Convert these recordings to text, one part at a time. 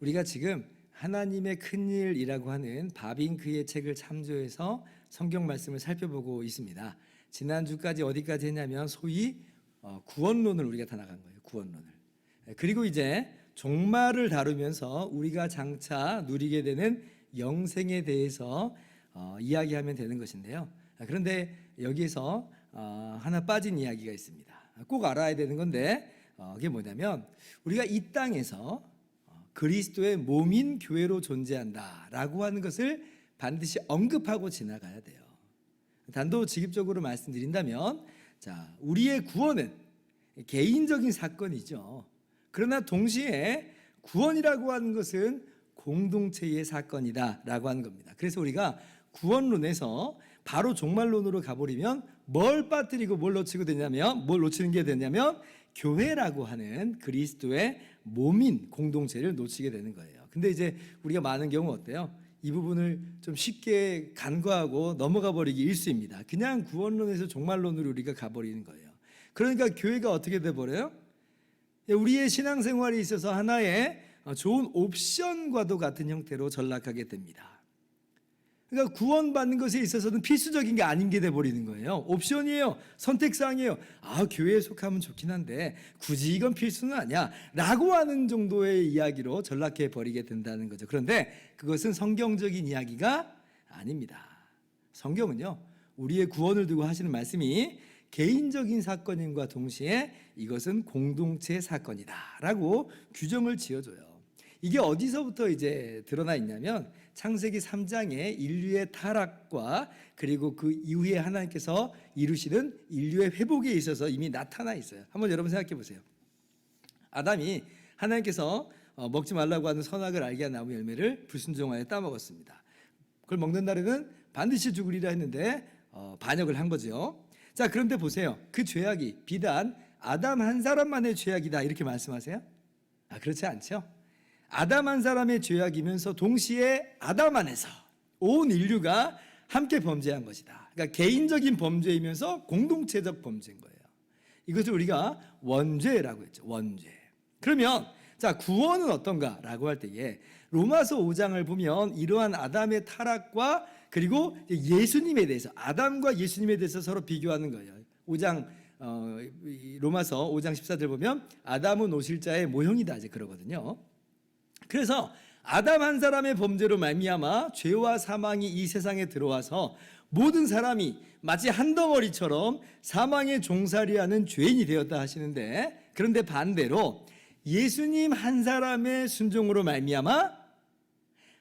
우리가 지금 하나님의 큰일이라고 하는 바빙크의 책을 참조해서 성경 말씀을 살펴보고 있습니다. 지난주까지 어디까지 했냐면 소위 구원론을 우리가 다 나간 거예요. 구원론을. 그리고 이제 종말을 다루면서 우리가 장차 누리게 되는 영생에 대해서 이야기하면 되는 것인데요. 그런데 여기에서 하나 빠진 이야기가 있습니다. 꼭 알아야 되는 건데 그게 뭐냐면 우리가 이 땅에서 그리스도의 몸인 교회로 존재한다라고 하는 것을 반드시 언급하고 지나가야 돼요. 단도직입적으로 말씀드린다면 우리의 구원은 개인적인 사건이죠. 그러나 동시에 구원이라고 하는 것은 공동체의 사건이다라고 하는 겁니다. 그래서 우리가 구원론에서 바로 종말론으로 가버리면 뭘 빠뜨리고 뭘 놓치는 게 되냐면 교회라고 하는 그리스도의 몸인 공동체를 놓치게 되는 거예요. 근데 이제 우리가 많은 경우 어때요? 이 부분을 좀 쉽게 간과하고 넘어가 버리기 일쑤입니다. 그냥 구원론에서 종말론으로 우리가 가버리는 거예요. 그러니까 교회가 어떻게 돼버려요? 우리의 신앙생활에 있어서 하나의 좋은 옵션과도 같은 형태로 전락하게 됩니다. 그러니까 구원받는 것에 있어서는 필수적인 게 아닌 게 돼버리는 거예요. 옵션이에요. 선택사항이에요. 교회에 속하면 좋긴 한데 굳이 이건 필수는 아니야 라고 하는 정도의 이야기로 전락해 버리게 된다는 거죠. 그런데 그것은 성경적인 이야기가 아닙니다. 성경은요, 우리의 구원을 두고 하시는 말씀이 개인적인 사건임과 동시에 이것은 공동체 사건이다 라고 규정을 지어줘요. 이게 어디서부터 이제 드러나 있냐면 창세기 3장의 인류의 타락과 그리고 그 이후에 하나님께서 이루시는 인류의 회복에 있어서 이미 나타나 있어요. 한번 여러분 생각해 보세요. 아담이 하나님께서 먹지 말라고 하는 선악을 알게 한 나무 열매를 불순종하여 따먹었습니다. 그걸 먹는 날에는 반드시 죽으리라 했는데 반역을 한 거죠. 그런데 보세요. 그 죄악이 비단 아담 한 사람만의 죄악이다 이렇게 말씀하세요? 그렇지 않죠. 아담 한 사람의 죄악이면서 동시에 아담 안에서 온 인류가 함께 범죄한 것이다. 그러니까 개인적인 범죄이면서 공동체적 범죄인 거예요. 이것을 우리가 원죄라고 했죠. 원죄. 그러면 구원은 어떤가라고 할 때에 로마서 5장을 보면 이러한 아담의 타락과 그리고 예수님에 대해서 아담과 예수님에 대해서 서로 비교하는 거예요. 5장 로마서 5장 14절 보면 아담은 오실자의 모형이다 이제 그러거든요. 그래서 아담 한 사람의 범죄로 말미암아 죄와 사망이 이 세상에 들어와서 모든 사람이 마치 한 덩어리처럼 사망의 종살이하는 죄인이 되었다 하시는데, 그런데 반대로 예수님 한 사람의 순종으로 말미암아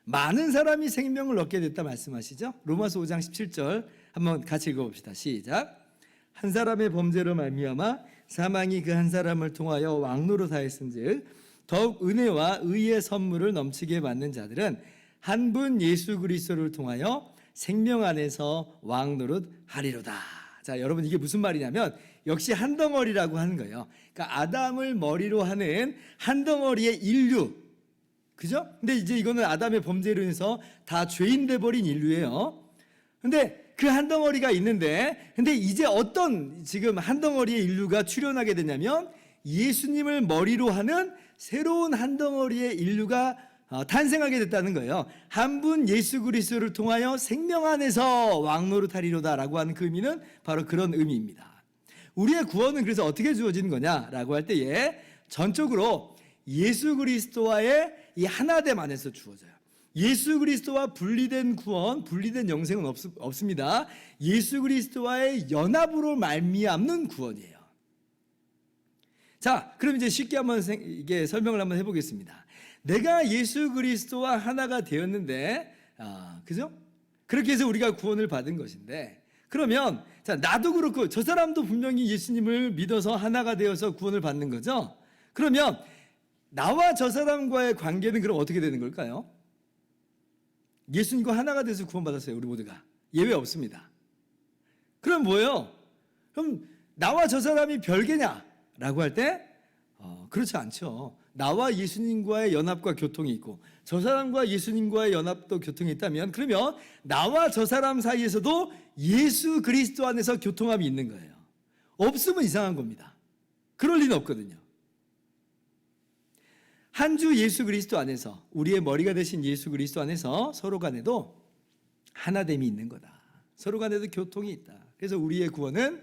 많은 사람이 생명을 얻게 됐다 말씀하시죠. 로마서 5장 17절 한번 같이 읽어봅시다. 시작. 한 사람의 범죄로 말미암아 사망이 그 한 사람을 통하여 왕노릇하였은즉 더욱 은혜와 의의 선물을 넘치게 받는 자들은 한 분 예수 그리스도를 통하여 생명 안에서 왕노릇하리로다. 여러분 이게 무슨 말이냐면 역시 한 덩어리라고 하는 거예요. 그러니까 아담을 머리로 하는 한 덩어리의 인류, 그죠? 근데 이제 이거는 아담의 범죄로 인해서 다 죄인 돼버린 인류예요. 근데 그 한 덩어리가 있는데, 근데 이제 어떤 지금 한 덩어리의 인류가 출현하게 되냐면 예수님을 머리로 하는 새로운 한 덩어리의 인류가 탄생하게 됐다는 거예요. 한 분 예수 그리스도를 통하여 생명 안에서 왕노릇하리로다라고 하는 그 의미는 바로 그런 의미입니다. 우리의 구원은 그래서 어떻게 주어지는 거냐라고 할 때에 전적으로 예수 그리스도와의 이 하나됨 안에서 주어져요. 예수 그리스도와 분리된 구원, 분리된 영생은 없습니다. 예수 그리스도와의 연합으로 말미암는 구원이에요. 그럼 이제 쉽게 한번 이게 설명을 한번 해보겠습니다. 내가 예수 그리스도와 하나가 되었는데, 그죠? 그렇게 해서 우리가 구원을 받은 것인데, 그러면 나도 그렇고 저 사람도 분명히 예수님을 믿어서 하나가 되어서 구원을 받는 거죠. 그러면 나와 저 사람과의 관계는 그럼 어떻게 되는 걸까요? 예수님과 하나가 돼서 구원받았어요. 우리 모두가 예외 없습니다. 그럼 뭐예요? 그럼 나와 저 사람이 별개냐? 라고 할 때 그렇지 않죠. 나와 예수님과의 연합과 교통이 있고 저 사람과 예수님과의 연합도 교통이 있다면, 그러면 나와 저 사람 사이에서도 예수 그리스도 안에서 교통함이 있는 거예요. 없으면 이상한 겁니다. 그럴 리는 없거든요. 한 주 예수 그리스도 안에서, 우리의 머리가 되신 예수 그리스도 안에서 서로 간에도 하나됨이 있는 거다. 서로 간에도 교통이 있다. 그래서 우리의 구원은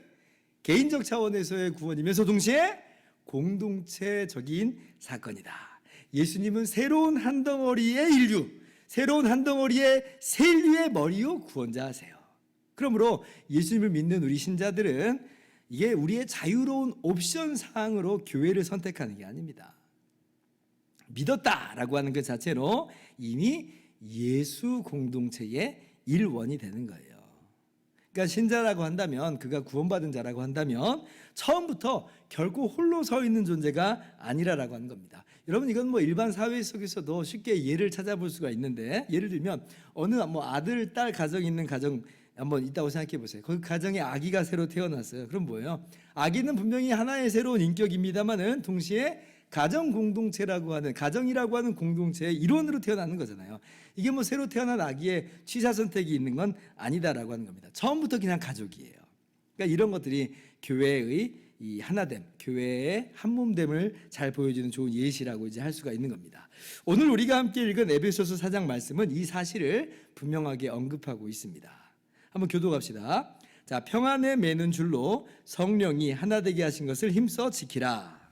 개인적 차원에서의 구원이면서 동시에 공동체적인 사건이다. 예수님은 새로운 한 덩어리의 인류, 새로운 한 덩어리의 새 인류의 머리요 구원자하세요. 그러므로 예수님을 믿는 우리 신자들은 이게 우리의 자유로운 옵션 사항으로 교회를 선택하는 게 아닙니다. 믿었다라고 하는 것 자체로 이미 예수 공동체의 일원이 되는 거예요. 그러니까 신자라고 한다면, 그가 구원받은 자라고 한다면 처음부터 결코 홀로 서 있는 존재가 아니라라고 하는 겁니다. 여러분, 이건 뭐 일반 사회 속에서도 쉽게 예를 찾아볼 수가 있는데, 예를 들면 어느 뭐 아들, 딸 가정이 있는 가정 한번 있다고 생각해 보세요. 그 가정에 아기가 새로 태어났어요. 그럼 뭐예요? 아기는 분명히 하나의 새로운 인격입니다만은 동시에 가정 공동체라고 하는, 가정이라고 하는 공동체의 일원으로 태어나는 거잖아요. 이게 뭐 새로 태어난 아기의 취사 선택이 있는 건 아니다라고 하는 겁니다. 처음부터 그냥 가족이에요. 그러니까 이런 것들이 교회의 이 하나됨, 교회의 한몸됨을 잘 보여주는 좋은 예시라고 이제 할 수가 있는 겁니다. 오늘 우리가 함께 읽은 에베소서 4장 말씀은 이 사실을 분명하게 언급하고 있습니다. 한번 교독합시다. 자, 평안에 매는 줄로 성령이 하나 되게 하신 것을 힘써 지키라.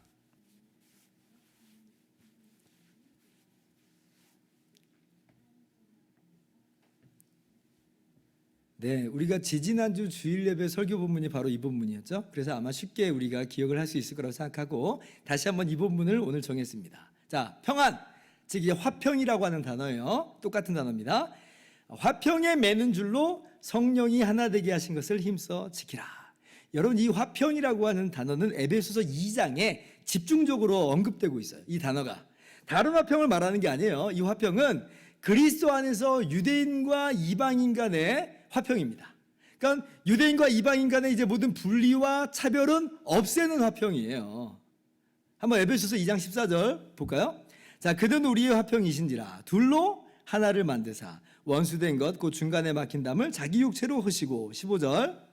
네, 우리가 지지난주 주일 예배 설교 본문이 바로 이 본문이었죠. 그래서 아마 쉽게 우리가 기억을 할 수 있을 거라고 생각하고 다시 한번 이 본문을 오늘 정했습니다. 자, 평안, 즉 이게 화평이라고 하는 단어예요. 똑같은 단어입니다. 화평에 매는 줄로 성령이 하나 되게 하신 것을 힘써 지키라. 여러분, 이 화평이라고 하는 단어는 에베소서 2장에 집중적으로 언급되고 있어요. 이 단어가 다른 화평을 말하는 게 아니에요. 이 화평은 그리스도 안에서 유대인과 이방인 간의 화평입니다. 그러니까 유대인과 이방인 간의 이제 모든 분리와 차별은 없애는 화평이에요. 한번 에베소서 2장 14절 볼까요? 자, 그는 우리의 화평이신지라 둘로 하나를 만드사 원수된 것 곧 중간에 막힌 담을 자기 육체로 허시고. 15절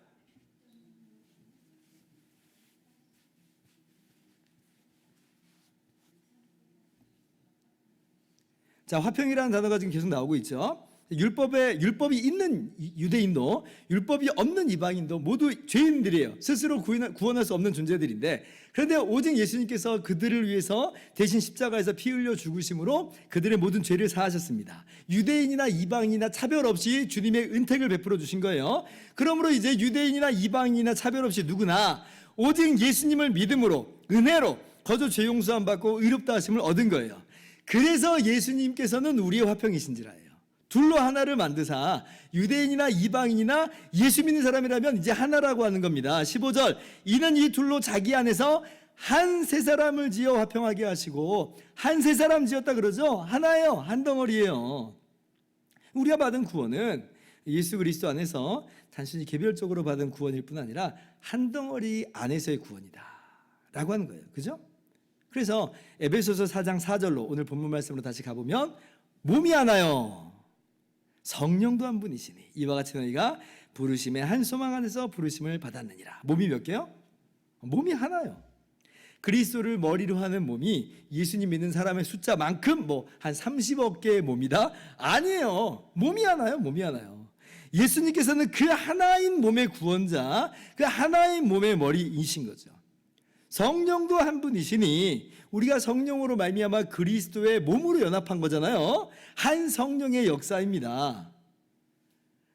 자, 화평이라는 단어가 지금 계속 나오고 있죠. 율법이 있는 유대인도 율법이 없는 이방인도 모두 죄인들이에요. 스스로 구원할 수 없는 존재들인데, 그런데 오직 예수님께서 그들을 위해서 대신 십자가에서 피 흘려 죽으심으로 그들의 모든 죄를 사하셨습니다. 유대인이나 이방인이나 차별 없이 주님의 은택을 베풀어 주신 거예요. 그러므로 이제 유대인이나 이방인이나 차별 없이 누구나 오직 예수님을 믿음으로 은혜로 거저 죄 용서함 받고 의롭다 하심을 얻은 거예요. 그래서 예수님께서는 우리의 화평이신지라예요. 둘로 하나를 만드사 유대인이나 이방인이나 예수 믿는 사람이라면 이제 하나라고 하는 겁니다. 15절 이는 이 둘로 자기 안에서 한 세 사람을 지어 화평하게 하시고. 한 세 사람 지었다 그러죠? 하나예요. 한 덩어리예요. 우리가 받은 구원은 예수 그리스도 안에서 단순히 개별적으로 받은 구원일 뿐 아니라 한 덩어리 안에서의 구원이다 라고 하는 거예요. 그죠? 그래서 에베소서 4장 4절로 오늘 본문 말씀으로 다시 가보면 몸이 하나요 성령도 한 분이시니 이와 같이 너희가 부르심의 한 소망 안에서 부르심을 받았느니라. 몸이 몇 개요? 몸이 하나요. 그리스도를 머리로 하는 몸이 예수님 믿는 사람의 숫자만큼 뭐 한 30억 개의 몸이다? 아니에요. 몸이 하나요. 몸이 하나요. 예수님께서는 그 하나인 몸의 구원자, 그 하나인 몸의 머리이신 거죠. 성령도 한 분이시니 우리가 성령으로 말미암아 그리스도의 몸으로 연합한 거잖아요. 한 성령의 역사입니다.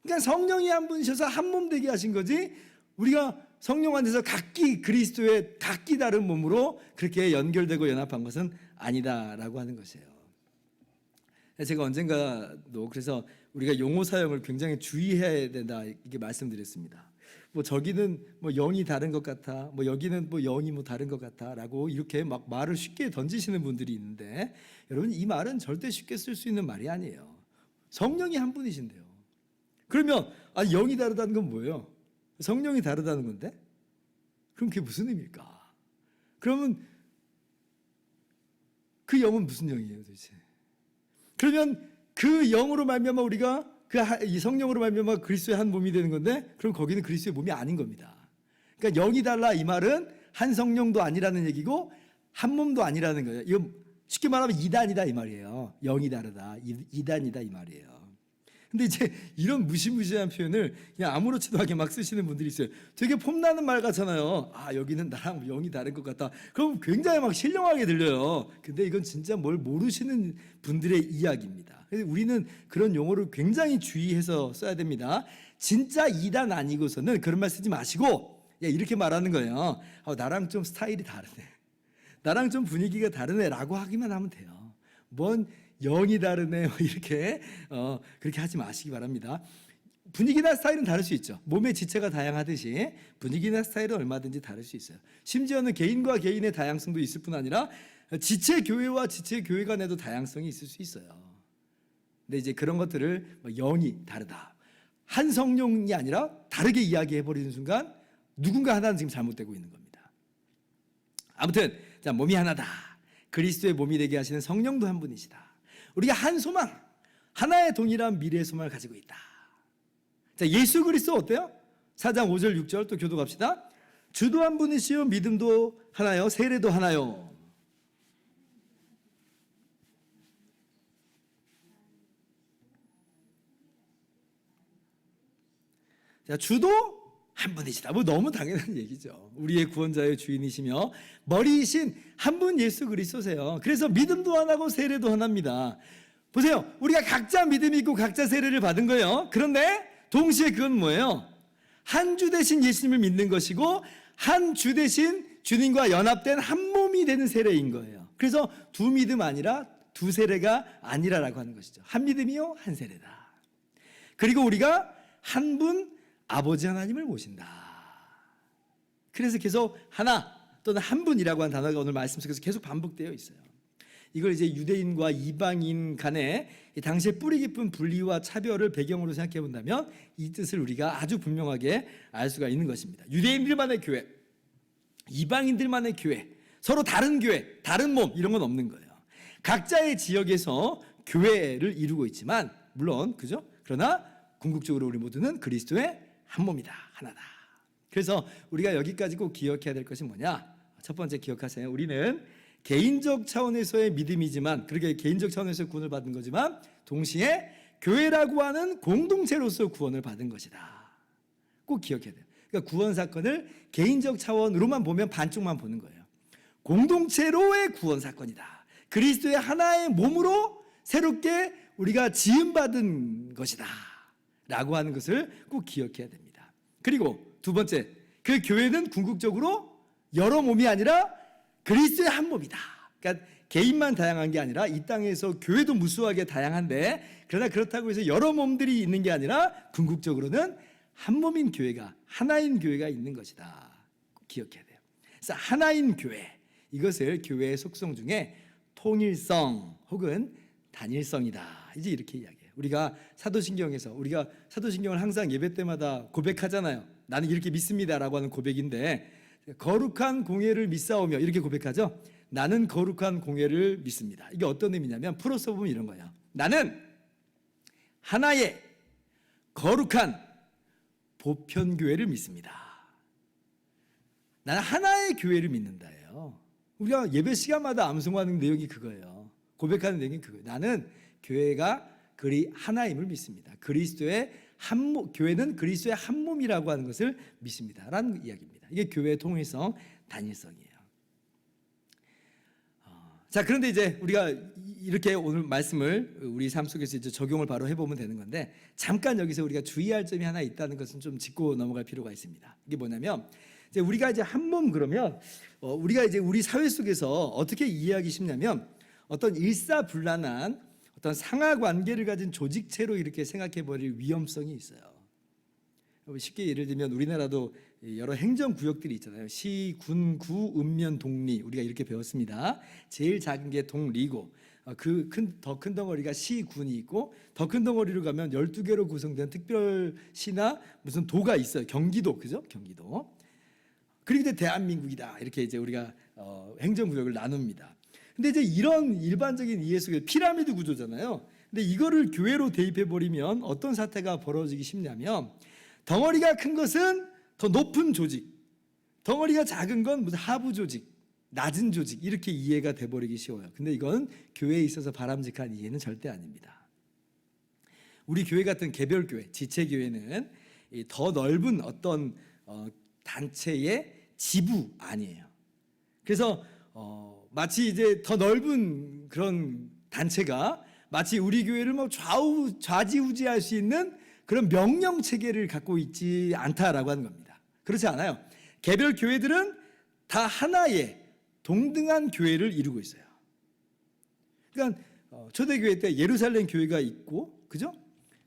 그러니까 성령이 한 분이셔서 한 몸 되게 하신 거지, 우리가 성령 안에서 각기 그리스도의 각기 다른 몸으로 그렇게 연결되고 연합한 것은 아니다라고 하는 것이에요. 제가 언젠가도 그래서 우리가 용어 사용을 굉장히 주의해야 된다 이렇게 말씀드렸습니다. 뭐 저기는 뭐 영이 다른 것 같아, 뭐 여기는 뭐 영이 뭐 다른 것 같아라고 이렇게 막 말을 쉽게 던지시는 분들이 있는데, 여러분 이 말은 절대 쉽게 쓸 수 있는 말이 아니에요. 성령이 한 분이신데요. 그러면 영이 다르다는 건 뭐예요? 성령이 다르다는 건데? 그럼 그게 무슨 의미일까? 그러면 그 영은 무슨 영이에요, 도대체? 그러면 그 영으로 말미암아 우리가 이 성령으로 말미암아 그리스도의 한 몸이 되는 건데, 그럼 거기는 그리스도의 몸이 아닌 겁니다. 그러니까 영이 달라 이 말은 한 성령도 아니라는 얘기고 한 몸도 아니라는 거예요. 이건 쉽게 말하면 이단이다 이 말이에요. 영이 다르다. 이단이다 이 말이에요. 근데 이제 이런 무시무시한 표현을 그냥 아무렇지도 않게 막 쓰시는 분들이 있어요. 되게 폼나는 말 같잖아요. 아, 여기는 나랑 영이 다른 것 같다. 그럼 굉장히 막 신령하게 들려요. 근데 이건 진짜 뭘 모르시는 분들의 이야기입니다. 그래서 우리는 그런 용어를 굉장히 주의해서 써야 됩니다. 진짜 이단 아니고서는 그런 말 쓰지 마시고 이렇게 말하는 거예요. 나랑 좀 스타일이 다르네. 나랑 좀 분위기가 다르네 라고 하기만 하면 돼요. 뭔 영이 다르네 이렇게 그렇게 하지 마시기 바랍니다. 분위기나 스타일은 다를 수 있죠. 몸의 지체가 다양하듯이 분위기나 스타일은 얼마든지 다를 수 있어요. 심지어는 개인과 개인의 다양성도 있을 뿐 아니라 지체 교회와 지체 교회 간에도 다양성이 있을 수 있어요. 근데 이제 그런 것들을 영이 다르다, 한 성령이 아니라 다르게 이야기해 버리는 순간 누군가 하나는 지금 잘못되고 있는 겁니다. 아무튼 자, 몸이 하나다. 그리스도의 몸이 되게 하시는 성령도 한 분이시다. 우리가 한 소망, 하나의 동일한 미래의 소망을 가지고 있다. 자, 예수 그리스도 어때요? 4장 5절 6절 또 교독합시다. 주도 한 분이시요 믿음도 하나요 세례도 하나요. 자, 주도 한 분이시다. 뭐 너무 당연한 얘기죠. 우리의 구원자의 주인이시며 머리이신 한 분 예수 그리스도세요. 그래서 믿음도 하나고 세례도 하나입니다. 보세요. 우리가 각자 믿음이 있고 각자 세례를 받은 거예요. 그런데 동시에 그건 뭐예요? 한 주 대신 예수님을 믿는 것이고 한 주 대신 주님과 연합된 한 몸이 되는 세례인 거예요. 그래서 두 믿음 아니라 두 세례가 아니라라고 하는 것이죠. 한 믿음이요 한 세례다. 그리고 우리가 한 분 아버지 하나님을 모신다. 그래서 계속 하나 또는 한 분이라고 하는 단어가 오늘 말씀 속에서 계속 반복되어 있어요. 이걸 이제 유대인과 이방인 간의 당시의 뿌리 깊은 분리와 차별을 배경으로 생각해 본다면 이 뜻을 우리가 아주 분명하게 알 수가 있는 것입니다. 유대인들만의 교회, 이방인들만의 교회, 서로 다른 교회, 다른 몸 이런 건 없는 거예요. 각자의 지역에서 교회를 이루고 있지만 물론 그죠? 그러나 궁극적으로 우리 모두는 그리스도의 한 몸이다, 하나다. 그래서 우리가 여기까지 꼭 기억해야 될 것이 뭐냐? 첫 번째 기억하세요. 우리는 개인적 차원에서의 믿음이지만, 그렇게 개인적 차원에서 구원을 받은 거지만 동시에 교회라고 하는 공동체로서 구원을 받은 것이다. 꼭 기억해야 돼요. 그러니까 구원 사건을 개인적 차원으로만 보면 반쪽만 보는 거예요. 공동체로의 구원 사건이다. 그리스도의 하나의 몸으로 새롭게 우리가 지음받은 것이다 라고 하는 것을 꼭 기억해야 됩니다. 그리고 두 번째, 그 교회는 궁극적으로 여러 몸이 아니라 그리스도의 한 몸이다. 그러니까 개인만 다양한 게 아니라 이 땅에서 교회도 무수하게 다양한데, 그러나 그렇다고 해서 여러 몸들이 있는 게 아니라 궁극적으로는 한 몸인 교회가, 하나인 교회가 있는 것이다. 꼭 기억해야 돼요. 그래서 하나인 교회, 이것을 교회의 속성 중에 통일성 혹은 단일성이다. 이제 이렇게 이야기해요. 우리가 사도신경을 항상 예배 때마다 고백하잖아요. 나는 이렇게 믿습니다라고 하는 고백인데, 거룩한 공회를 믿사오며 이렇게 고백하죠. 나는 거룩한 공회를 믿습니다. 이게 어떤 의미냐면 풀어서 보면 이런 거예요. 나는 하나의 거룩한 보편교회를 믿습니다. 나는 하나의 교회를 믿는다예요. 우리가 예배 시간마다 암송하는 내용이 그거예요. 고백하는 내용이 그거예요. 나는 교회가 하나임을 믿습니다. 교회는 그리스도의 한 몸이라고 하는 것을 믿습니다 라는 이야기입니다. 이게 교회의 통일성, 단일성이에요. 자, 그런데 이제 우리가 이렇게 오늘 말씀을 우리 삶 속에서 이제 적용을 바로 해보면 되는 건데, 잠깐 여기서 우리가 주의할 점이 하나 있다는 것은 좀 짚고 넘어갈 필요가 있습니다. 이게 뭐냐면, 이제 우리가 이제 한 몸 그러면 우리가 이제 우리 사회 속에서 어떻게 이해하기 쉽냐면, 어떤 일사불란한 어떤 상하 관계를 가진 조직체로 이렇게 생각해 버릴 위험성이 있어요. 쉽게 예를 들면 우리나라도 여러 행정구역들이 있잖아요. 시, 군, 구, 읍면, 동리, 우리가 이렇게 배웠습니다. 제일 작은 게 동리고, 더 큰 덩어리가 시, 군이 있고, 더 큰 덩어리로 가면 12개로 구성된 특별시나 무슨 도가 있어요. 경기도, 그죠? 경기도. 그리고 이제 대한민국이다, 이렇게 이제 우리가 행정구역을 나눕니다. 근데 이제 이런 일반적인 이해 속에 피라미드 구조잖아요. 근데 이거를 교회로 대입해 버리면 어떤 사태가 벌어지기 쉽냐면, 덩어리가 큰 것은 더 높은 조직, 덩어리가 작은 건 무슨 하부 조직, 낮은 조직 이렇게 이해가 돼버리기 쉬워요. 근데 이건 교회에 있어서 바람직한 이해는 절대 아닙니다. 우리 교회 같은 개별교회, 지체교회는 더 넓은 어떤 단체의 지부 아니에요. 그래서 마치 이제 더 넓은 그런 단체가 마치 우리 교회를 뭐 좌지우지할 수 있는 그런 명령 체계를 갖고 있지 않다라고 하는 겁니다. 그렇지 않아요. 개별 교회들은 다 하나의 동등한 교회를 이루고 있어요. 그러니까 초대교회 때 예루살렘 교회가 있고, 그죠?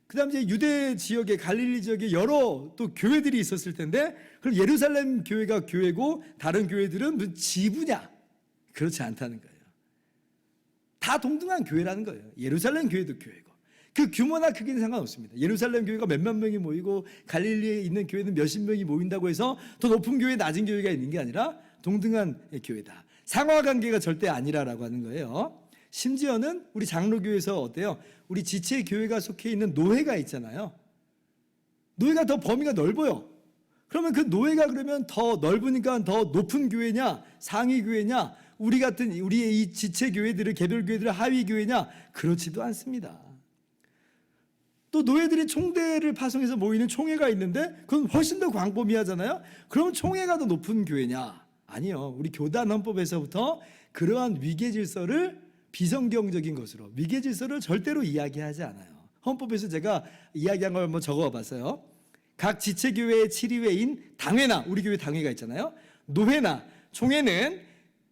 그다음 이제 유대 지역에 갈릴리 지역에 여러 또 교회들이 있었을 텐데, 그럼 예루살렘 교회가 교회고 다른 교회들은 무슨 지부냐? 그렇지 않다는 거예요. 다 동등한 교회라는 거예요. 예루살렘 교회도 교회고. 그 규모나 크기는 상관없습니다. 예루살렘 교회가 몇만 명이 모이고 갈릴리에 있는 교회는 몇십 명이 모인다고 해서 더 높은 교회, 낮은 교회가 있는 게 아니라 동등한 교회다. 상하관계가 절대 아니라라고 하는 거예요. 심지어는 우리 장로교회에서 어때요? 우리 지체 교회가 속해 있는 노회가 있잖아요. 노회가 더 범위가 넓어요. 그러면 그 노회가 그러면 더 넓으니까 더 높은 교회냐, 상위 교회냐, 우리 같은 우리의 이 지체 교회들을 개별 교회들의 하위 교회냐? 그렇지도 않습니다. 또 노예들이 총대를 파송해서 모이는 총회가 있는데 그건 훨씬 더 광범위하잖아요. 그럼 총회가 더 높은 교회냐? 아니요. 우리 교단 헌법에서부터 그러한 위계 질서를 비성경적인 것으로, 위계 질서를 절대로 이야기하지 않아요. 헌법에서 제가 이야기한 걸 한번 적어봤어요. 각 지체교회의 7위회인 당회나, 우리 교회 당회가 있잖아요. 노회나 총회는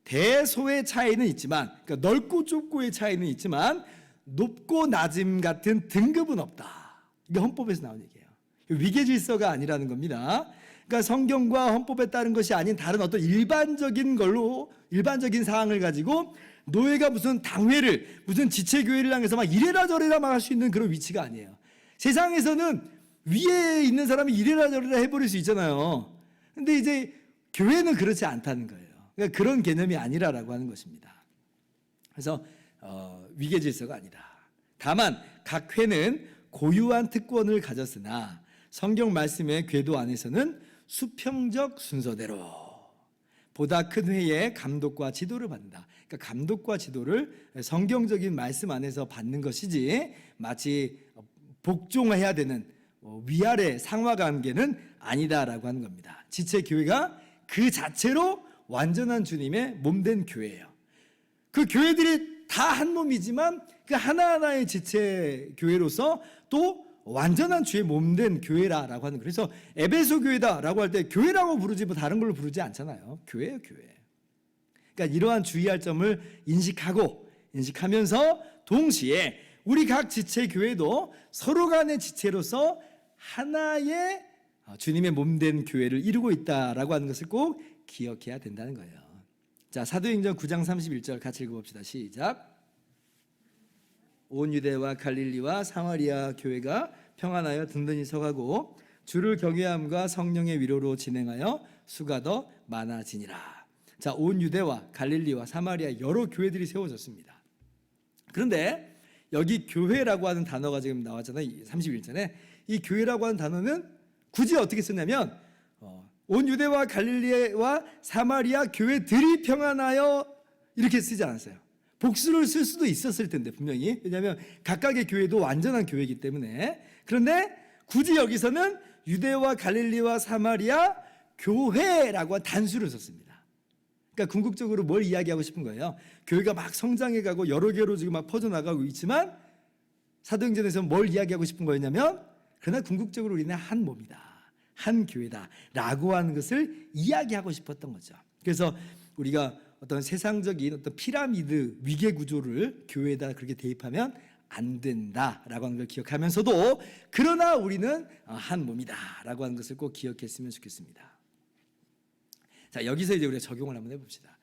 대소의 차이는 있지만, 그러니까 넓고 좁고의 차이는 있지만 높고 낮음 같은 등급은 없다. 이게 헌법에서 나온 얘기예요. 위계 질서가 아니라는 겁니다. 그러니까 성경과 헌법에 따른 것이 아닌 다른 어떤 일반적인 걸로, 일반적인 사항을 가지고 노예가 무슨 당회를, 무슨 지체교회를 향해서 막 이래라 저래라 막 할 수 있는 그런 위치가 아니에요. 세상에서는 위에 있는 사람이 이래라 저래라 해버릴 수 있잖아요. 근데 이제 교회는 그렇지 않다는 거예요. 그러니까 그런 개념이 아니라라고 하는 것입니다. 그래서 위계 질서가 아니다. 다만 각 회는 고유한 특권을 가졌으나 성경 말씀의 궤도 안에서는 수평적 순서대로 보다 큰 회의 감독과 지도를 받는다. 그러니까 감독과 지도를 성경적인 말씀 안에서 받는 것이지 마치 복종해야 되는 위아래 상하관계는 아니다라고 하는 겁니다. 지체 교회가 그 자체로 완전한 주님의 몸된 교회예요. 그 교회들이 다 한 몸이지만 그 하나하나의 지체 교회로서 또 완전한 주의 몸된 교회라라고 하는 거예요. 그래서 에베소 교회다라고 할 때 교회라고 부르지 뭐 다른 걸로 부르지 않잖아요. 교회예요, 교회. 그러니까 이러한 주의할 점을 인식하면서 동시에 우리 각 지체 교회도 서로 간의 지체로서 하나의 주님의 몸된 교회를 이루고 있다라고 하는 것을 꼭 기억해야 된다는 거예요. 자, 사도행전 9장 31절 같이 읽어봅시다. 시작. 온 유대와 갈릴리와 사마리아 교회가 평안하여 든든히 서가고 주를 경외함과 성령의 위로로 진행하여 수가 더 많아지니라. 자, 온 유대와 갈릴리와 사마리아 여러 교회들이 세워졌습니다. 그런데 여기 교회라고 하는 단어가 지금 나왔잖아요. 31절에 이 교회라고 하는 단어는 굳이 어떻게 쓰냐면 온 유대와 갈릴리와 사마리아 교회들이 평안하여 이렇게 쓰지 않았어요. 복수를 쓸 수도 있었을 텐데 분명히. 왜냐하면 각각의 교회도 완전한 교회이기 때문에. 그런데 굳이 여기서는 유대와 갈릴리와 사마리아 교회라고 한 단수를 썼습니다. 그러니까 궁극적으로 뭘 이야기하고 싶은 거예요? 교회가 막 성장해가고 여러 개로 지금 막 퍼져나가고 있지만 사도행전에서 뭘 이야기하고 싶은 거였냐면 그러나 궁극적으로 우리는 한 몸이다, 한 교회다 라고 하는 것을 이야기하고 싶었던 거죠. 그래서 우리가 어떤 세상적인 어떤 피라미드 위계 구조를 교회에다 그렇게 대입하면 안 된다라고 하는 걸 기억하면서도 그러나 우리는 한 몸이다라고 하는 것을 꼭 기억했으면 좋겠습니다. 자, 여기서 이제 우리가 적용을 한번 해봅시다.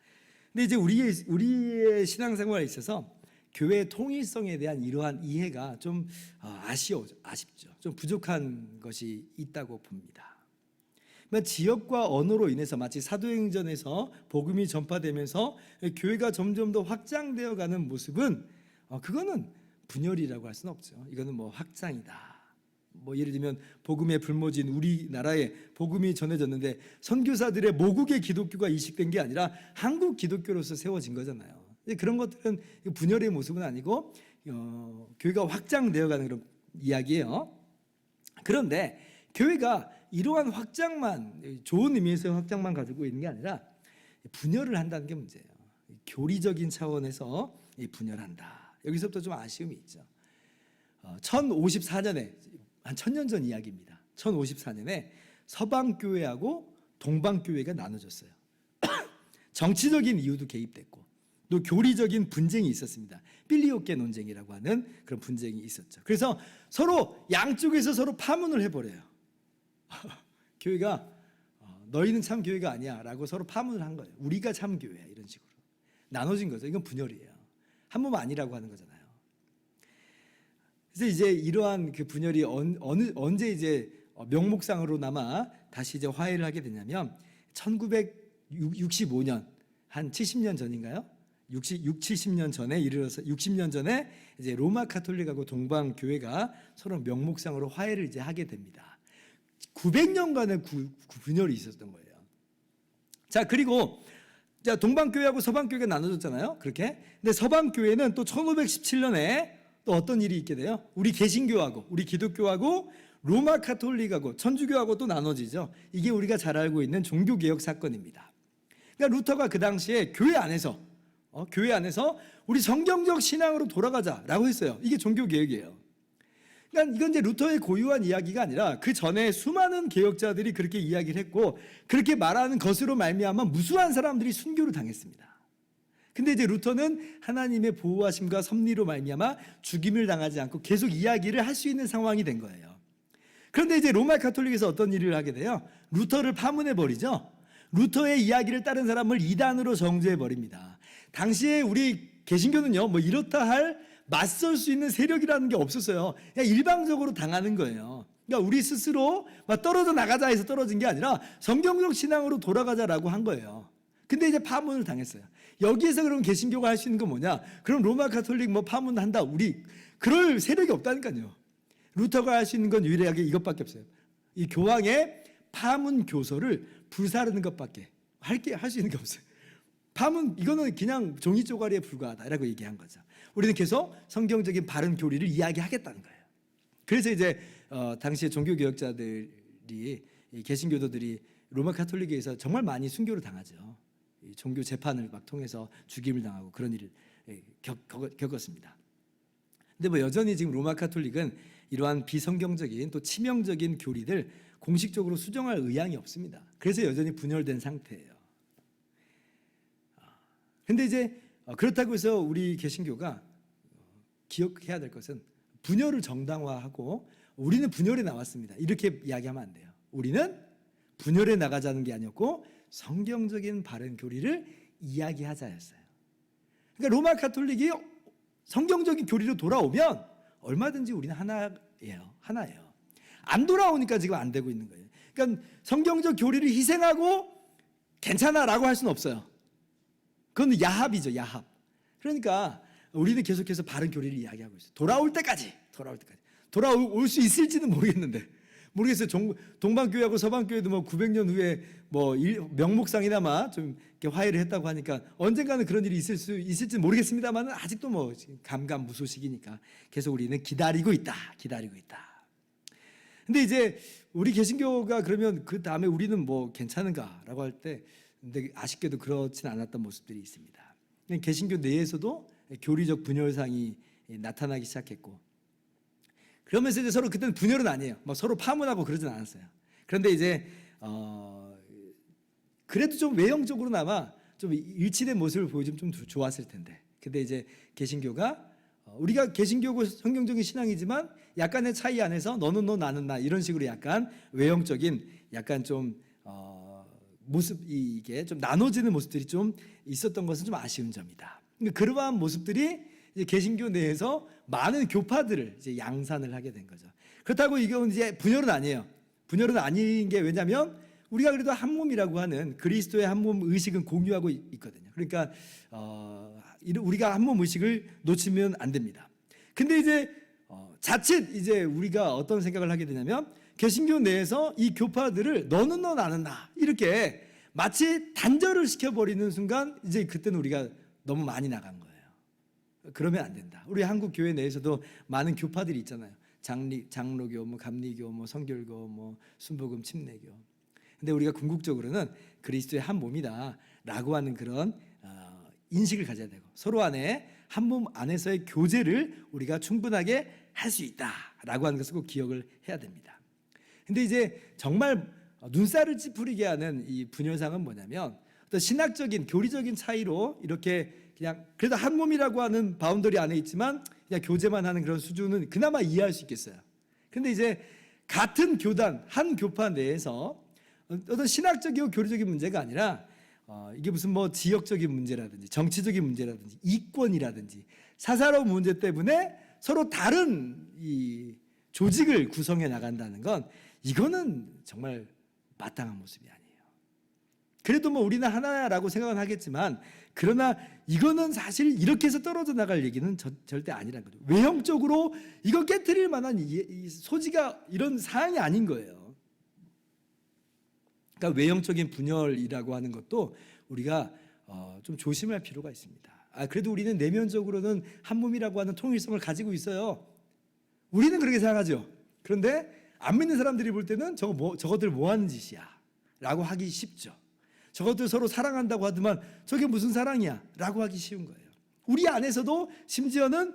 근데 이제 우리의 신앙생활에 있어서 교회의 통일성에 대한 이러한 이해가 좀 아쉽죠. 좀 부족한 것이 있다고 봅니다. 지역과 언어로 인해서 마치 사도행전에서 복음이 전파되면서 교회가 점점 더 확장되어가는 모습은 그거는 분열이라고 할 수는 없죠. 이거는 뭐 확장이다. 뭐 예를 들면 복음의 불모진 우리나라에 복음이 전해졌는데 선교사들의 모국의 기독교가 이식된 게 아니라 한국 기독교로서 세워진 거잖아요. 그런 것들은 분열의 모습은 아니고 교회가 확장되어가는 그런 이야기예요. 그런데 교회가 이러한 확장만, 좋은 의미에서의 확장만 가지고 있는 게 아니라 분열을 한다는 게 문제예요. 교리적인 차원에서 분열한다. 여기서부터 좀 아쉬움이 있죠. 1054년에, 한 1000년 전 이야기입니다. 1054년에 서방교회하고 동방교회가 나눠졌어요. 정치적인 이유도 개입됐고 또 교리적인 분쟁이 있었습니다. 필리오께 논쟁이라고 하는 그런 분쟁이 있었죠. 그래서 서로 양쪽에서 서로 파문을 해버려요. 교회가 너희는 참 교회가 아니야 라고 서로 파문을 한 거예요. 우리가 참 교회야, 이런 식으로 나눠진 거죠. 이건 분열이에요. 한 몸 아니라고 하는 거잖아요. 그래서 이제 이러한 그 분열이 언제 이제 명목상으로나마 다시 이제 화해를 하게 되냐면 1965년, 한 70년 전인가요? 70년 전에 이르러서 60년 전에 이제 로마 카톨릭하고 동방 교회가 서로 명목상으로 화해를 이제 하게 됩니다. 900년간의 분열이 있었던 거예요. 자, 그리고 자, 동방 교회하고 서방 교회가 나눠졌잖아요. 그렇게. 근데 서방 교회는 또 1517년에 또 어떤 일이 있게 돼요? 우리 개신교하고 우리 기독교하고 로마 카톨릭하고 천주교하고 또 나눠지죠. 이게 우리가 잘 알고 있는 종교개혁 사건입니다. 그러니까 루터가 그 당시에 교회 안에서 우리 성경적 신앙으로 돌아가자라고 했어요. 이게 종교개혁이에요. 그러니까 이건 이제 루터의 고유한 이야기가 아니라 그 전에 수많은 개혁자들이 그렇게 이야기를 했고 그렇게 말하는 것으로 말미암아 무수한 사람들이 순교를 당했습니다. 근데 이제 루터는 하나님의 보호하심과 섭리로 말미암아 죽임을 당하지 않고 계속 이야기를 할 수 있는 상황이 된 거예요. 그런데 이제 로마 카톨릭에서 어떤 일을 하게 돼요? 루터를 파문해 버리죠. 루터의 이야기를 따른 사람을 이단으로 정죄해 버립니다. 당시에 우리 개신교는요, 뭐 이렇다 할 맞설 수 있는 세력이라는 게 없었어요. 그냥 일방적으로 당하는 거예요. 그러니까 우리 스스로 막 떨어져 나가자 해서 떨어진 게 아니라 성경적 신앙으로 돌아가자라고 한 거예요. 근데 이제 파문을 당했어요. 여기에서 그럼 개신교가 할 수 있는 건 뭐냐? 그럼 로마 카톨릭 뭐 파문한다. 우리 그럴 세력이 없다니까요. 루터가 할 수 있는 건 유일하게 이것밖에 없어요. 이 교황의 파문 교서를 불사르는 것밖에 할 수 있는 게 없어요. 파문, 이거는 그냥 종이 쪼가리에 불과하다라고 얘기한 거죠. 우리는 계속 성경적인 바른 교리를 이야기하겠다는 거예요. 그래서 이제 당시에 종교개혁자들이, 이 개신교도들이 로마 카톨릭에서 정말 많이 순교를 당하죠. 이 종교 재판을 막 통해서 죽임을 당하고 그런 일을 겪었습니다. 근데 뭐 여전히 지금 로마 카톨릭은 이러한 비성경적인 또 치명적인 교리들 공식적으로 수정할 의향이 없습니다. 그래서 여전히 분열된 상태예요. 근데 이제 그렇다고 해서 우리 개신교가 기억해야 될 것은 분열을 정당화하고 우리는 분열에 나왔습니다. 이렇게 이야기하면 안 돼요. 우리는 분열에 나가자는 게 아니었고 성경적인 바른 교리를 이야기하자였어요. 그러니까 로마 카톨릭이 성경적인 교리로 돌아오면 얼마든지 우리는 하나예요. 안 돌아오니까 지금 안 되고 있는 거예요. 그러니까 성경적 교리를 희생하고 괜찮아라고 할 수는 없어요. 그건 야합이죠, 야합. 그러니까 우리는 계속해서 바른 교리를 이야기하고 있어요. 돌아올 때까지. 돌아올 수 있을지는 모르겠어요. 동방교회하고 서방교회도 뭐 900년 후에 뭐 명목상이나마 좀 이렇게 화해를 했다고 하니까 언젠가는 그런 일이 있을지는 모르겠습니다만 아직도 뭐 감감무소식이니까 계속 우리는 기다리고 있다. 근데 이제 우리 개신교가 그러면 그 다음에 우리는 뭐 괜찮은가라고 할 때 근데 아쉽게도 그렇진 않았던 모습들이 있습니다. 개신교 내에서도 교리적 분열상이 나타나기 시작했고 그러면서 이제 서로 그때는 분열은 아니에요. 막 서로 파문하고 그러진 않았어요. 그런데 이제 그래도 좀 외형적으로나마 좀 일치된 모습을 보여주면 좀 좋았을 텐데. 근데 이제 개신교가 우리가 개신교고 성경적인 신앙이지만 약간의 차이 안에서 너는 너 나는 나 이런 식으로 약간 외형적인 약간 좀 모습 이게 좀 나눠지는 모습들이 좀 있었던 것은 좀 아쉬운 점이다. 그러한 모습들이 이제 개신교 내에서 많은 교파들을 이제 양산을 하게 된 거죠. 그렇다고 이건 이제 분열은 아니에요. 분열은 아닌 게 왜냐하면 우리가 그래도 한 몸이라고 하는 그리스도의 한 몸 의식은 공유하고 있거든요. 그러니까 우리가 한 몸 의식을 놓치면 안 됩니다. 근데 이제 자칫 이제 우리가 어떤 생각을 하게 되냐면 개신교 내에서 이 교파들을 너는 너 나는 나 이렇게 마치 단절을 시켜버리는 순간 이제 그때는 우리가 너무 많이 나간 거예요. 그러면 안 된다. 우리 한국 교회 내에서도 많은 교파들이 있잖아요. 장로교, 뭐 감리교, 뭐 성결교, 뭐 순복음 침례교. 근데 우리가 궁극적으로는 그리스도의 한 몸이다라고 하는 그런 인식을 가져야 되고 서로 안에 한 몸 안에서의 교제를 우리가 충분하게 할 수 있다라고 하는 것을 꼭 기억을 해야 됩니다. 근데 이제 정말 눈살을 찌푸리게 하는 이 분열상은 뭐냐면 어떤 신학적인 교리적인 차이로 이렇게 그냥 그래도 한 몸이라고 하는 바운더리 안에 있지만 그냥 교제만 하는 그런 수준은 그나마 이해할 수 있겠어요. 근데 이제 같은 교단 한 교파 내에서 어떤 신학적이고 교리적인 문제가 아니라 이게 무슨 뭐 지역적인 문제라든지 정치적인 문제라든지 이권이라든지 사사로운 문제 때문에 서로 다른 이 조직을 구성해 나간다는 건 이거는 정말 마땅한 모습이 아니에요. 그래도 뭐 우리는 하나라고 생각은 하겠지만 그러나 이거는 사실 이렇게 해서 떨어져 나갈 얘기는 절대 아니라는 거죠. 외형적으로 이거 깨트릴 만한 이 소지가 이런 사항이 아닌 거예요. 그러니까 외형적인 분열이라고 하는 것도 우리가 좀 조심할 필요가 있습니다. 그래도 우리는 내면적으로는 한 몸이라고 하는 통일성을 가지고 있어요. 우리는 그렇게 생각하죠. 그런데 안 믿는 사람들이 볼 때는 저것들 뭐 하는 짓이야 라고 하기 쉽죠. 저것들 서로 사랑한다고 하더만 저게 무슨 사랑이야 라고 하기 쉬운 거예요. 우리 안에서도 심지어는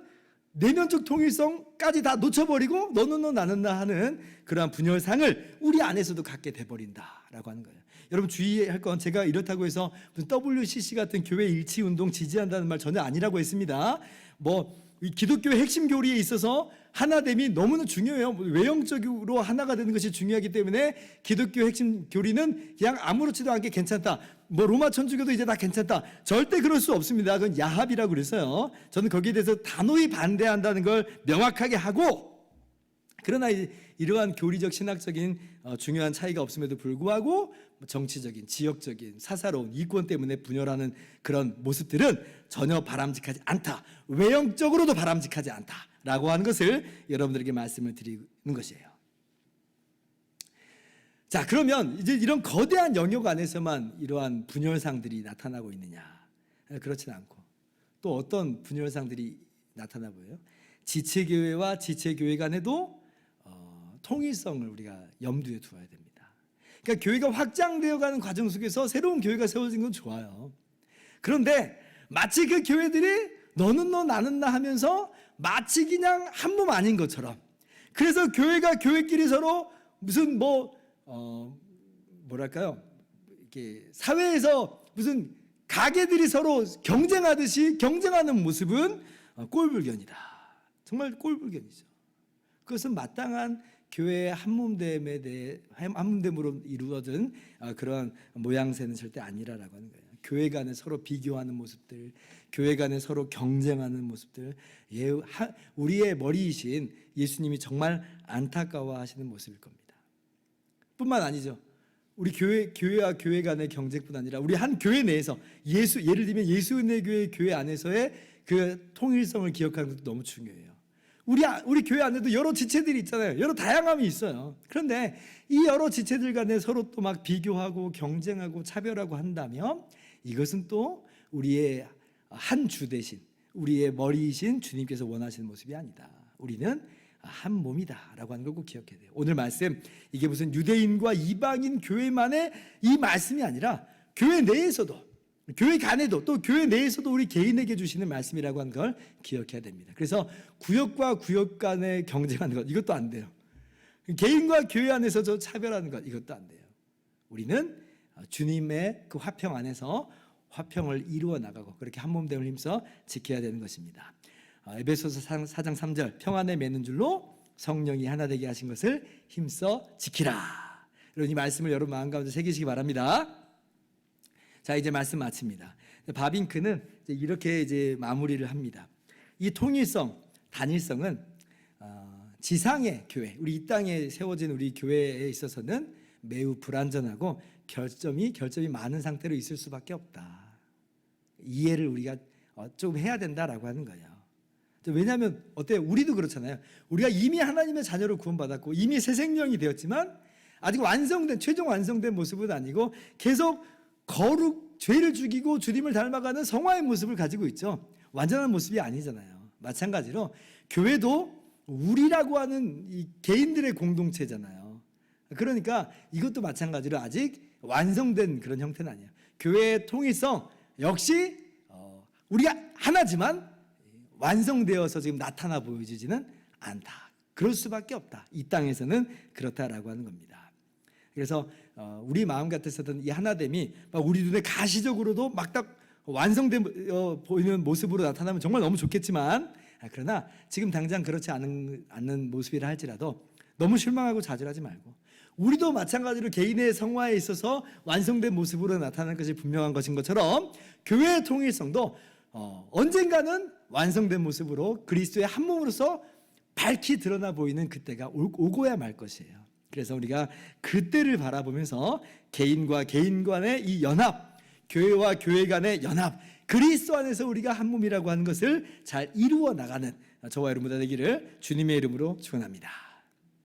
내면적 통일성까지 다 놓쳐버리고 너는 너 나는 나 하는 그러한 분열상을 우리 안에서도 갖게 돼버린다라고 하는 거예요. 여러분 주의할 건 제가 이렇다고 해서 무슨 WCC 같은 교회 일치운동 지지한다는 말 전혀 아니라고 했습니다. 이 기독교의 핵심 교리에 있어서 하나됨이 너무나 중요해요. 외형적으로 하나가 되는 것이 중요하기 때문에 기독교 핵심 교리는 그냥 아무렇지도 않게 괜찮다. 로마 천주교도 이제 다 괜찮다. 절대 그럴 수 없습니다. 그건 야합이라고 그래서요. 저는 거기에 대해서 단호히 반대한다는 걸 명확하게 하고, 그러나 이러한 교리적 신학적인 중요한 차이가 없음에도 불구하고 정치적인 지역적인 사사로운 이권 때문에 분열하는 그런 모습들은 전혀 바람직하지 않다. 외형적으로도 바람직하지 않다라고 하는 것을 여러분들에게 말씀을 드리는 것이에요. 자, 그러면 이제 이런 거대한 영역 안에서만 이러한 분열상들이 나타나고 있느냐? 그렇지는 않고 또 어떤 분열상들이 나타나 보여요? 지체교회와 지체교회 간에도 통일성을 우리가 염두에 두어야 됩니다. 그러니까 교회가 확장되어 가는 과정 속에서 새로운 교회가 세워진 건 좋아요. 그런데 마치 그 교회들이 너는 너 나는 나 하면서 마치 그냥 한 몸 아닌 것처럼, 그래서 교회가 교회끼리 서로 무슨 뭐랄까요? 이렇게 사회에서 무슨 가게들이 서로 경쟁하듯이 경쟁하는 모습은 꼴불견이다. 정말 꼴불견이죠. 그것은 마땅한 교회의 한몸됨에 대해 한몸됨으로 이루어진 그런 모양새는 절대 아니라라고 하는 거예요. 교회 간에 서로 비교하는 모습들, 교회 간에 서로 경쟁하는 모습들, 우리의 머리이신 예수님이 정말 안타까워하시는 모습일 겁니다. 뿐만 아니죠. 우리 교회와 교회 간의 경쟁뿐 아니라 우리 한 교회 내에서 예를 들면 예수의 교회 안에서의 그 통일성을 기억하는 것도 너무 중요해요. 우리 교회 안에도 여러 지체들이 있잖아요. 여러 다양함이 있어요. 그런데 이 여러 지체들 간에 서로 또 막 비교하고 경쟁하고 차별하고 한다면 이것은 또 우리의 한 주 대신 우리의 머리이신 주님께서 원하시는 모습이 아니다. 우리는 한 몸이다라고 하는 걸 꼭 기억해야 돼요. 오늘 말씀 이게 무슨 유대인과 이방인 교회만의 이 말씀이 아니라 교회 내에서도, 교회 간에도, 또 교회 내에서도 우리 개인에게 주시는 말씀이라고 하는 걸 기억해야 됩니다. 그래서 구역과 구역 간에 경쟁하는 것, 이것도 안 돼요. 개인과 교회 안에서 저 차별하는 것, 이것도 안 돼요. 우리는 주님의 그 화평 안에서 화평을 이루어 나가고 그렇게 한몸됨을 힘써 지켜야 되는 것입니다. 에베소서 4장 3절, 평안에 매는 줄로 성령이 하나 되게 하신 것을 힘써 지키라. 여러분 이 말씀을 여러분 마음 가운데 새기시기 바랍니다. 자, 이제 말씀 마칩니다. 바빙크는 이렇게 이제 마무리를 합니다. 이 통일성, 단일성은 지상의 교회, 우리 이 땅에 세워진 우리 교회에 있어서는 매우 불완전하고 결점이 많은 상태로 있을 수밖에 없다. 이해를 우리가 좀 해야 된다라고 하는 거예요. 왜냐하면 어때요? 우리도 그렇잖아요. 우리가 이미 하나님의 자녀로 구원받았고 이미 새 생명이 되었지만 아직 최종 완성된 모습은 아니고 계속 죄를 죽이고 주님을 닮아가는 성화의 모습을 가지고 있죠. 완전한 모습이 아니잖아요. 마찬가지로 교회도 우리라고 하는 이 개인들의 공동체잖아요. 그러니까 이것도 마찬가지로 아직 완성된 그런 형태는 아니에요. 교회의 통일성 역시 우리가 하나지만 완성되어서 지금 나타나 보여지지는 않다. 그럴 수밖에 없다. 이 땅에서는 그렇다라고 하는 겁니다. 그래서 우리 마음 같아서는 이 하나됨이 우리 눈에 가시적으로도 막 딱 완성된 보이는 모습으로 나타나면 정말 너무 좋겠지만 그러나 지금 당장 그렇지 않는 모습이라 할지라도 너무 실망하고 좌절하지 말고 우리도 마찬가지로 개인의 성화에 있어서 완성된 모습으로 나타나는 것이 분명한 것인 것처럼 교회의 통일성도 언젠가는 완성된 모습으로 그리스도의 한 몸으로서 밝히 드러나 보이는 그때가 오고야 말 것이에요. 그래서 우리가 그때를 바라보면서 개인과 개인 간의 이 연합, 교회와 교회 간의 연합, 그리스도 안에서 우리가 한 몸이라고 하는 것을 잘 이루어 나가는 저와 여러분들 되기를 주님의 이름으로 축원합니다.